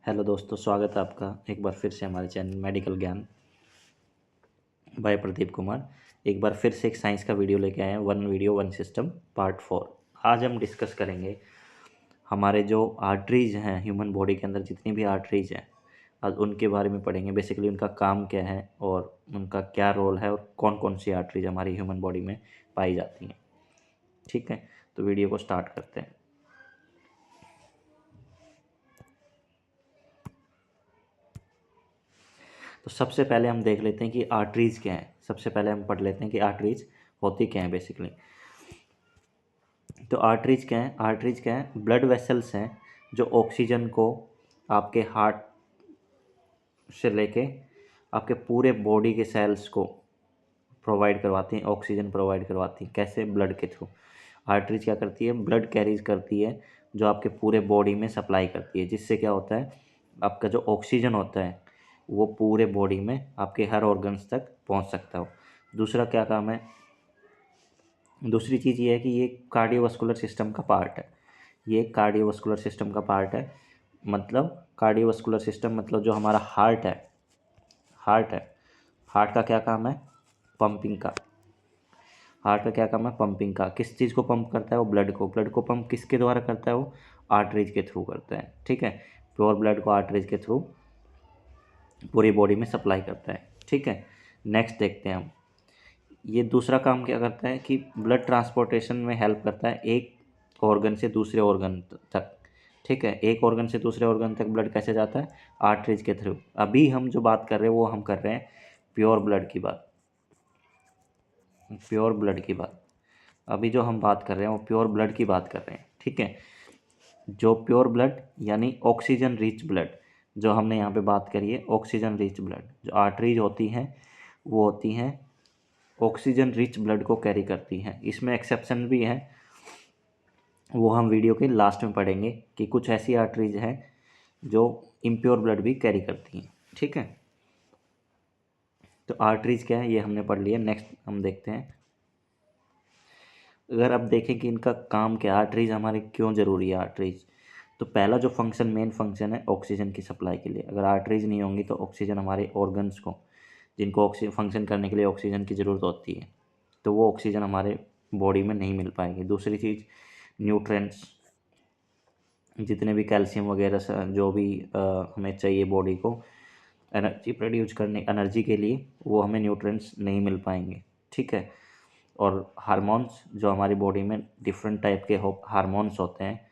Hello दोस्तों, स्वागत है आपका एक बार फिर से हमारे चैनल मेडिकल ज्ञान बाय प्रदीप कुमार। एक बार फिर से एक साइंस का वीडियो लेके आए हैं, one video one system part 4। आज हम डिस्कस करेंगे हमारे जो आर्टरीज हैं ह्यूमन बॉडी के अंदर, जितनी भी आर्टरीज हैं आज उनके बारे में पढ़ेंगे। बेसिकली उनका काम क्या है और उनका क्या रोल है और कौन कौन सी आर्टरीज हमारी ह्यूमन बॉडी में पाई जाती हैं। ठीक है, तो वीडियो को स्टार्ट करते हैं। तो सबसे पहले हम देख लेते हैं कि आर्टरीज क्या है। सबसे पहले हम पढ़ लेते हैं कि आर्टरीज होती क्या है बेसिकली। तो आर्टरीज क्या है? आर्टरीज क्या है? ब्लड वेसल्स हैं जो ऑक्सीजन को आपके हार्ट से लेके आपके पूरे बॉडी के सेल्स को प्रोवाइड करवाती हैं, ऑक्सीजन प्रोवाइड करवाती हैं। कैसे? ब्लड के थ्रू। आर्टरीज क्या करती है? ब्लड कैरीज करती है, जो आपके पूरे बॉडी में सप्लाई करती है, जिससे क्या होता है, आपका जो ऑक्सीजन होता है वो पूरे बॉडी में आपके हर ऑर्गन्स तक पहुंच सकता हो। दूसरा क्या काम है? दूसरी चीज़ ये है कि ये कार्डियोवास्कुलर सिस्टम का पार्ट है। ये कार्डियोवास्कुलर सिस्टम का पार्ट है। मतलब कार्डियोवास्कुलर सिस्टम मतलब जो हमारा हार्ट है, हार्ट है, हार्ट का क्या काम है? पंपिंग का। हार्ट का क्या काम है? पंपिंग का। किस चीज़ को पंप करता है? वो ब्लड को। ब्लड को पंप किसके द्वारा करता है? वो आर्टरीज के थ्रू करता है। ठीक है, प्योर ब्लड को आर्टरीज के थ्रू पूरी बॉडी में सप्लाई करता है। ठीक है, नेक्स्ट देखते हैं हम। ये दूसरा काम क्या करता है कि ब्लड ट्रांसपोर्टेशन में हेल्प करता है, एक ऑर्गन से दूसरे ऑर्गन तक। ठीक है, एक ऑर्गन से दूसरे ऑर्गन तक ब्लड कैसे जाता है? आर्टरीज के थ्रू। अभी हम जो बात कर रहे हैं वो हम कर रहे हैं प्योर ब्लड की बात। प्योर ब्लड की बात अभी जो हम बात कर रहे हैं वो प्योर ब्लड की बात कर रहे हैं। ठीक है, जो प्योर ब्लड यानी ऑक्सीजन रिच ब्लड, जो हमने यहाँ पे बात करी है ऑक्सीजन रिच ब्लड। जो आर्टरीज होती हैं वो होती हैं ऑक्सीजन रिच ब्लड को कैरी करती हैं। इसमें एक्सेप्शन भी है, वो हम वीडियो के लास्ट में पढ़ेंगे कि कुछ ऐसी आर्टरीज हैं जो इम्प्योर ब्लड भी कैरी करती हैं। ठीक है, तो आर्टरीज क्या है ये हमने पढ़ लिया। नेक्स्ट हम देखते हैं, अगर अब देखें कि इनका काम क्या है, आर्टरीज हमारे क्यों ज़रूरी है आर्टरीज। तो पहला जो फंक्शन, मेन फंक्शन है ऑक्सीजन की सप्लाई के लिए। अगर आर्टरीज नहीं होंगी तो ऑक्सीजन हमारे ऑर्गन्स को, जिनको ऑक्सीजन फंक्शन करने के लिए ऑक्सीजन की ज़रूरत होती है, तो वो ऑक्सीजन हमारे बॉडी में नहीं मिल पाएगी। दूसरी चीज़, न्यूट्रेंट्स, जितने भी कैल्शियम वगैरह जो भी हमें चाहिए बॉडी को एनर्जी प्रोड्यूस करने, एनर्जी के लिए, वो हमें न्यूट्रेंट्स नहीं मिल पाएंगे। ठीक है, और हार्मोन्स, जो हमारी बॉडी में डिफरेंट टाइप के हार्मोन्स होते हैं,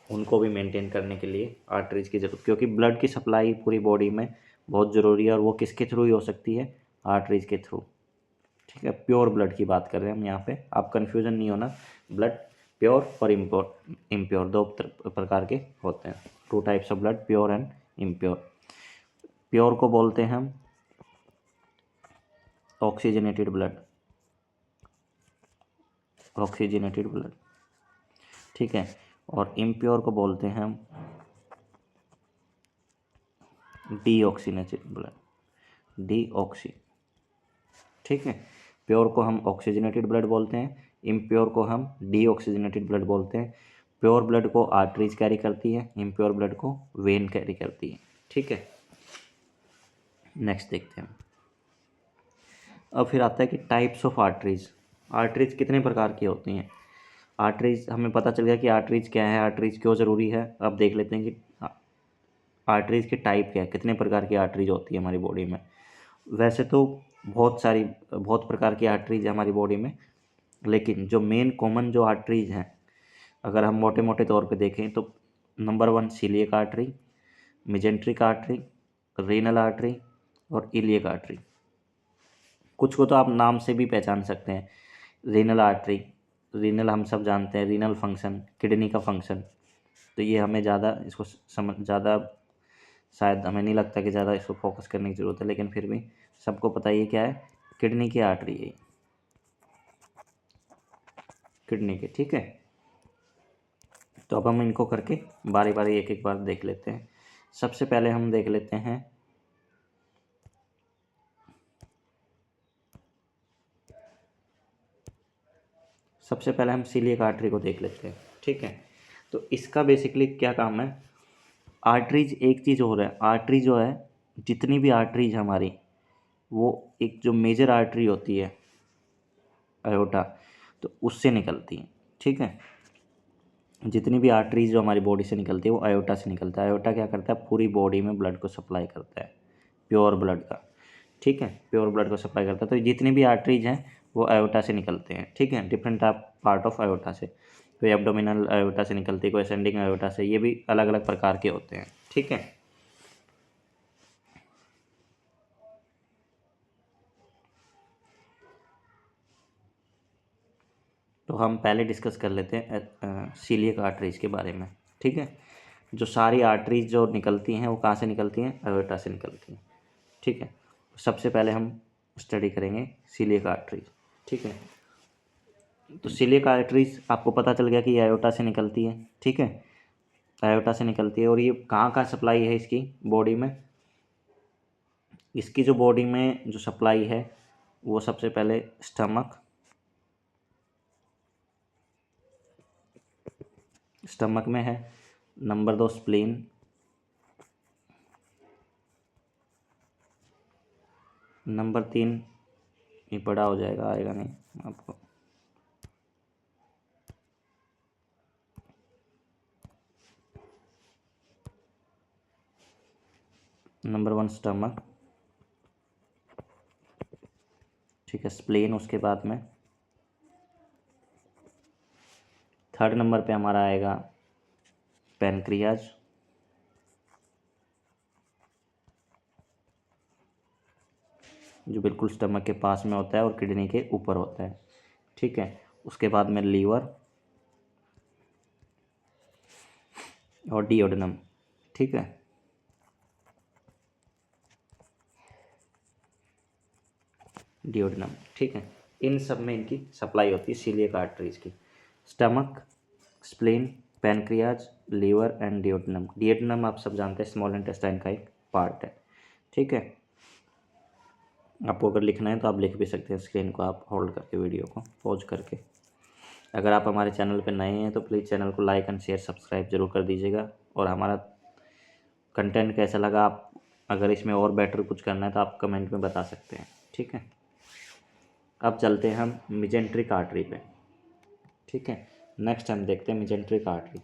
उनको भी मेंटेन करने के लिए आर्टरीज की ज़रूरत, क्योंकि ब्लड की सप्लाई पूरी बॉडी में बहुत ज़रूरी है और वो किसके थ्रू ही हो सकती है? आर्टरीज के थ्रू। ठीक है, प्योर ब्लड की बात कर रहे हैं हम यहाँ पे, आप कन्फ्यूज़न नहीं होना। ब्लड प्योर और इम्प्योर दो प्रकार के होते हैं। Two types of blood, pure and impure. Pure को बोलते हैं हम ऑक्सीजनेटेड ब्लड, ऑक्सीजनेटेड ब्लड। ठीक है, और इम्प्योर को बोलते हैं हम डीऑक्सीनेटेड ब्लड, डीऑक्सी। ठीक है, प्योर को हम ऑक्सीजनेटेड ब्लड बोलते हैं, इम्प्योर को हम डीऑक्सीजनेटेड ब्लड बोलते हैं। प्योर ब्लड को आर्टरीज कैरी करती है, इम्प्योर ब्लड को वेन कैरी करती है। ठीक है, नेक्स्ट देखते हैं। अब फिर आता है कि टाइप्स ऑफ आर्टरीज। आर्टरीज कितने प्रकार की होती हैं? आर्टरीज हमें पता चल गया कि आर्टरीज क्या है, आर्टरीज क्यों ज़रूरी है। अब देख लेते हैं कि आर्टरीज के टाइप क्या है, कितने प्रकार की आर्टरीज होती है हमारी बॉडी में। वैसे तो बहुत प्रकार की आर्टरीज है हमारी बॉडी में, लेकिन जो मेन कॉमन जो आर्टरीज हैं, अगर हम मोटे मोटे तौर पे देखें तो number 1 coeliac artery, mesenteric artery, renal artery और इलियक आर्टरी। कुछ को तो आप नाम से भी पहचान सकते हैं। रीनल आर्टरी, रीनल हम सब जानते हैं, रीनल फंक्शन, किडनी का फंक्शन। तो ये हमें ज़्यादा इसको समझ, ज़्यादा शायद हमें नहीं लगता कि ज़्यादा इसको फोकस करने की ज़रूरत है, लेकिन फिर भी सबको पता ही क्या है, किडनी की आर्टरी है, किडनी के। ठीक है, तो अब हम इनको करके बारी बारी एक एक बार देख लेते हैं। सबसे पहले हम देख लेते हैं सबसे पहले हम सीलिएक आर्टरी को देख लेते हैं। ठीक है, तो इसका बेसिकली क्या काम है? आर्टरीज एक चीज़ और है, आर्टरी जो है, जितनी भी आर्टरीज हमारी, वो एक जो मेजर आर्टरी होती है अयोटा, तो उससे निकलती है। ठीक है, जितनी भी आर्टरीज जो हमारी बॉडी से निकलती है वो अयोटा से निकलता है। अयोटा क्या करता है, पूरी बॉडी में ब्लड को सप्लाई करता है, प्योर ब्लड का। ठीक है, प्योर ब्लड को सप्लाई करता है। तो जितनी भी आर्टरीज हैं वो अयोटा से निकलते हैं। ठीक है, डिफरेंट पार्ट ऑफ अयोटा से, कोई एब्डोमिनल अयोटा से निकलती है, कोई असेंडिंग अयोटा से, ये भी अलग अलग प्रकार के होते हैं। ठीक है, तो हम पहले डिस्कस कर लेते हैं सीलियक आर्टरीज के बारे में। ठीक है, जो सारी आर्टरीज जो निकलती हैं वो कहाँ से निकलती हैं, अयोटा से निकलती हैं। ठीक है, सबसे पहले हम स्टडी करेंगे सीलियक आर्टरीज। ठीक है, तो सीलियक आर्टरीज आपको पता चल गया कि ये अयोटा से निकलती है। ठीक है, अयोटा से निकलती है, और ये कहाँ कहाँ सप्लाई है इसकी बॉडी में, इसकी जो बॉडी में जो सप्लाई है वो सबसे पहले स्टमक, स्टमक में है। नंबर 2 स्प्लीन, नंबर 3, ये बड़ा हो जाएगा, आएगा नहीं आपको, नंबर 1 स्टमक। ठीक है, स्प्लेन उसके बाद में। थर्ड नंबर पे हमारा आएगा पैनक्रियाज, जो बिल्कुल स्टमक के पास में होता है और किडनी के ऊपर होता है। ठीक है, उसके बाद में लीवर और डिओडेनम। ठीक है, डिओडेनम। ठीक है, इन सब में इनकी सप्लाई होती है सीलियक आर्टरीज की। Stomach, spleen, pancreas, liver and duodenum. Duodenum आप सब जानते हैं स्मॉल इंटेस्टाइन का एक पार्ट है। ठीक है, आपको अगर लिखना है तो आप लिख भी सकते हैं, स्क्रीन को आप होल्ड करके, वीडियो को पॉज करके। अगर आप हमारे चैनल पर नए हैं तो प्लीज़ चैनल को लाइक एंड शेयर सब्सक्राइब जरूर कर दीजिएगा। और हमारा कंटेंट कैसा लगा, आप अगर इसमें और बेटर कुछ करना है तो आप कमेंट में बता सकते हैं। ठीक है, अब चलते हैं हम मिजेंट्रिक आर्टरी पे। ठीक है, नेक्स्ट हम देखते हैं मिजेंट्रिक आर्टरी।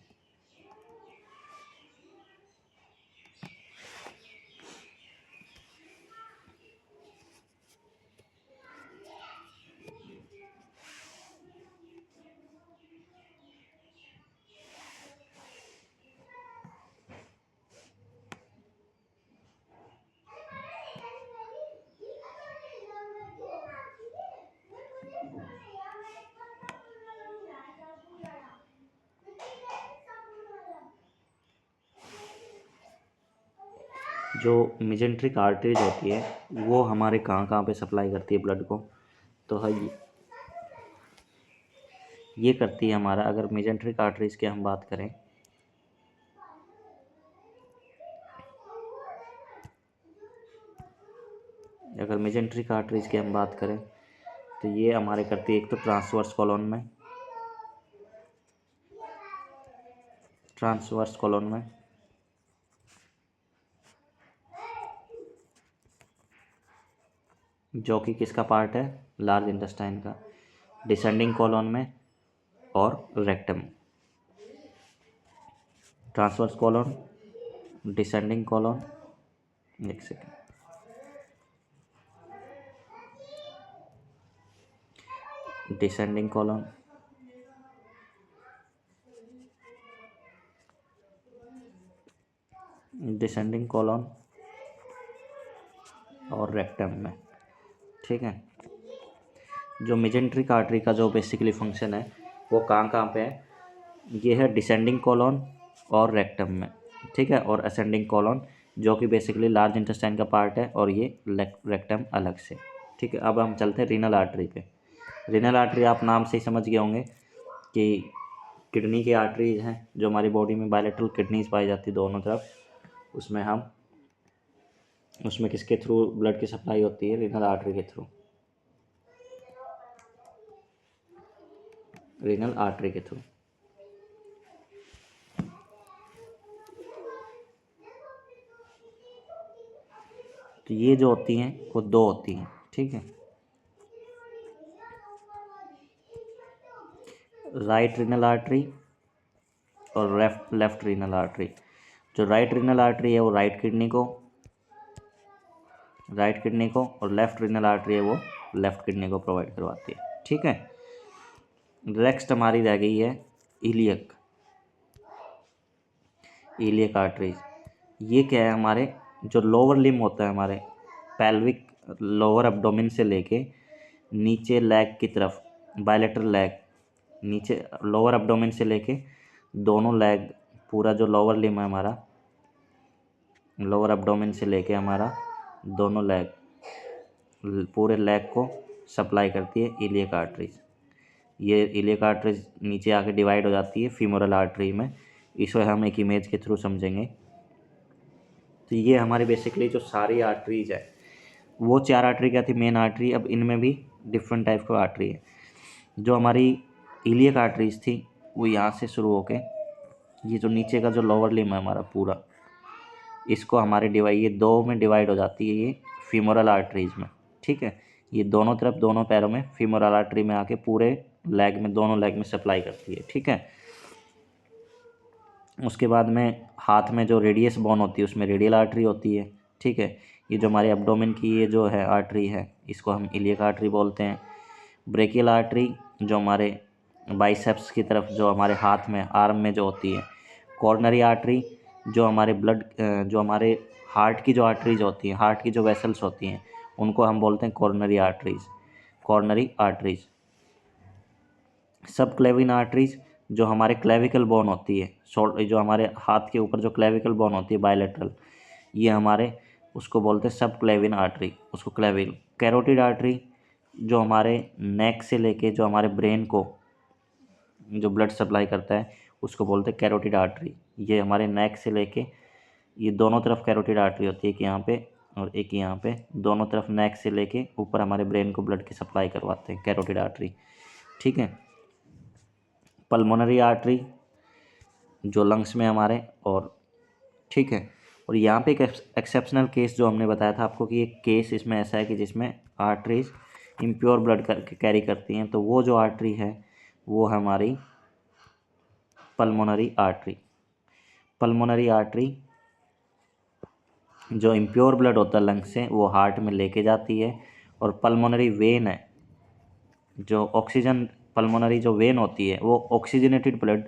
जो मिजेंट्रिक आर्टरीज होती है वो हमारे कहाँ कहाँ पे सप्लाई करती है ब्लड को, तो है ये करती है हमारा, अगर मिजेंट्रिक आर्टरीज की हम बात करें, अगर मिजेंट्रिक आर्टरीज की हम बात करें तो ये हमारे करती है एक तो ट्रांसवर्स कॉलोन में, ट्रांसवर्स कॉलोन में, जो कि किसका पार्ट है, लार्ज इंटेस्टाइन का, डिसेंडिंग कॉलोन में और rectum. Transverse colon, descending colon, एक second, descending colon, descending colon और रेक्टम में। ठीक है, जो मेजेंट्रिक आर्टरी का जो बेसिकली फंक्शन है वो कहाँ कहाँ पे है, ये है डिसेंडिंग कॉलोन और रेक्टम में। ठीक है, और असेंडिंग कॉलोन जो कि बेसिकली लार्ज इंटेस्टाइन का पार्ट है, और ये रेक्टम अलग से। ठीक है, अब हम चलते हैं रीनल आर्टरी पे। रीनल आर्टरी आप नाम से ही समझ गए होंगे कि किडनी की आर्टरीज हैं, जो हमारी बॉडी में बायलेटरल किडनीज पाई जाती है दोनों तरफ, उसमें किसके थ्रू ब्लड की सप्लाई होती है, रीनल आर्टरी के थ्रू, रीनल आर्टरी के थ्रू। तो ये जो होती हैं वो दो होती हैं, ठीक है। राइट रीनल आर्टरी और लेफ्ट रीनल आर्टरी। जो राइट रीनल आर्टरी है वो राइट किडनी को और लेफ्ट रीनल आर्टरी है वो लेफ्ट किडनी को प्रोवाइड करवाती है, ठीक है। नेक्स्ट हमारी रह गई है इलियक आर्टरीज। ये क्या है, हमारे जो लोअर लिम होता है, हमारे पेल्विक लोअर एब्डोमेन से लेके नीचे लेग की तरफ, बायलेटरल लेग, नीचे लोअर एब्डोमेन से लेके दोनों लेग, पूरा जो लोअर लिम है हमारा, लोअर एब्डोमेन से लेके हमारा दोनों लेग, पूरे लेग को सप्लाई करती है इलियक आर्टरीज। ये इलियक आर्टरीज नीचे आके डिवाइड हो जाती है फीमोरल आर्टरी में। इसे हम एक इमेज के थ्रू समझेंगे। तो ये हमारी बेसिकली जो सारी आर्टरीज है, वो 4 आर्टरी क्या थी, मेन आर्टरी। अब इनमें भी डिफरेंट टाइप का आर्टरी है। जो हमारी इलियक आर्टरीज थी वो यहाँ से शुरू होके ये जो नीचे का जो लोअर लिम है हमारा पूरा, इसको हमारे ये दो में डिवाइड हो जाती है, ये फीमोरल आर्टरीज में, ठीक है। ये दोनों तरफ, दोनों पैरों में फीमोरल आर्टरी में आके पूरे लेग में, दोनों लेग में सप्लाई करती है, ठीक है। उसके बाद में हाथ में जो रेडियस बोन होती है उसमें रेडियल आर्टरी होती है, ठीक है। ये जो हमारे एब्डोमेन की ये जो है आर्टरी है, इसको हम इलियक आर्टरी बोलते हैं। ब्रेकियल आर्टरी जो हमारे बाइसेप्स की तरफ, जो हमारे हाथ में, आर्म में जो होती है। कॉर्नरी आर्टरी जो हमारे जो हमारे हार्ट की जो आर्टरीज होती हैं, हार्ट की जो वेसल्स होती हैं, उनको हम बोलते हैं कॉर्नरी आर्टरीज। सब क्लेविन आर्टरीज जो हमारे क्लेविकल बोन होती है, जो हमारे हाथ के ऊपर जो क्लेविकल बोन होती है बायलेटरल, ये हमारे उसको बोलते हैं सब क्लेविन आर्टरी, उसको क्लेविकल। कैरोटिड आर्टरी जो हमारे नेक से लेके जो हमारे ब्रेन को जो ब्लड सप्लाई करता है उसको बोलते हैं कैरोटिड आर्टरी। ये हमारे नेक से लेके ये दोनों तरफ कैरोटिड आर्टरी होती है, एक यहाँ पे और एक यहाँ पे, दोनों तरफ नेक से लेके ऊपर हमारे ब्रेन को ब्लड की सप्लाई करवाते हैं, कैरोटिड आर्टरी, ठीक है। पल्मोनरी आर्टरी जो लंग्स में हमारे, और ठीक है। और यहाँ पे एक एक्सेप्शनल केस जो हमने बताया था आपको कि एक केस इसमें ऐसा है कि जिसमें आर्टरीज इम्प्योर ब्लड कैरी करती हैं, तो वो जो आर्टरी है वो हमारी पल्मोनरी आर्टरी जो इम्प्योर ब्लड होता है लंग से वो हार्ट में लेके जाती है। और पल्मोनरी वेन है जो ऑक्सीजन, पल्मोनरी जो वेन होती है वो ऑक्सीजनेटेड ब्लड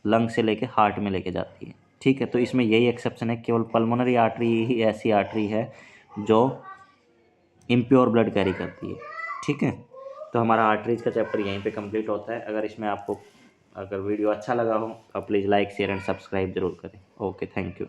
लंग से लेके हार्ट में लेके जाती है, ठीक है। तो इसमें यही एक्सेप्शन है, केवल पल्मोनरी आर्टरी ही ऐसी आर्टरी है जो इम्प्योर ब्लड कैरी करती है, ठीक है। तो हमारा आर्टरीज का चैप्टर यहीं पे कंप्लीट होता है। अगर इसमें आपको अगर वीडियो अच्छा लगा हो तो please like, share and subscribe जरूर करें। Okay, thank you.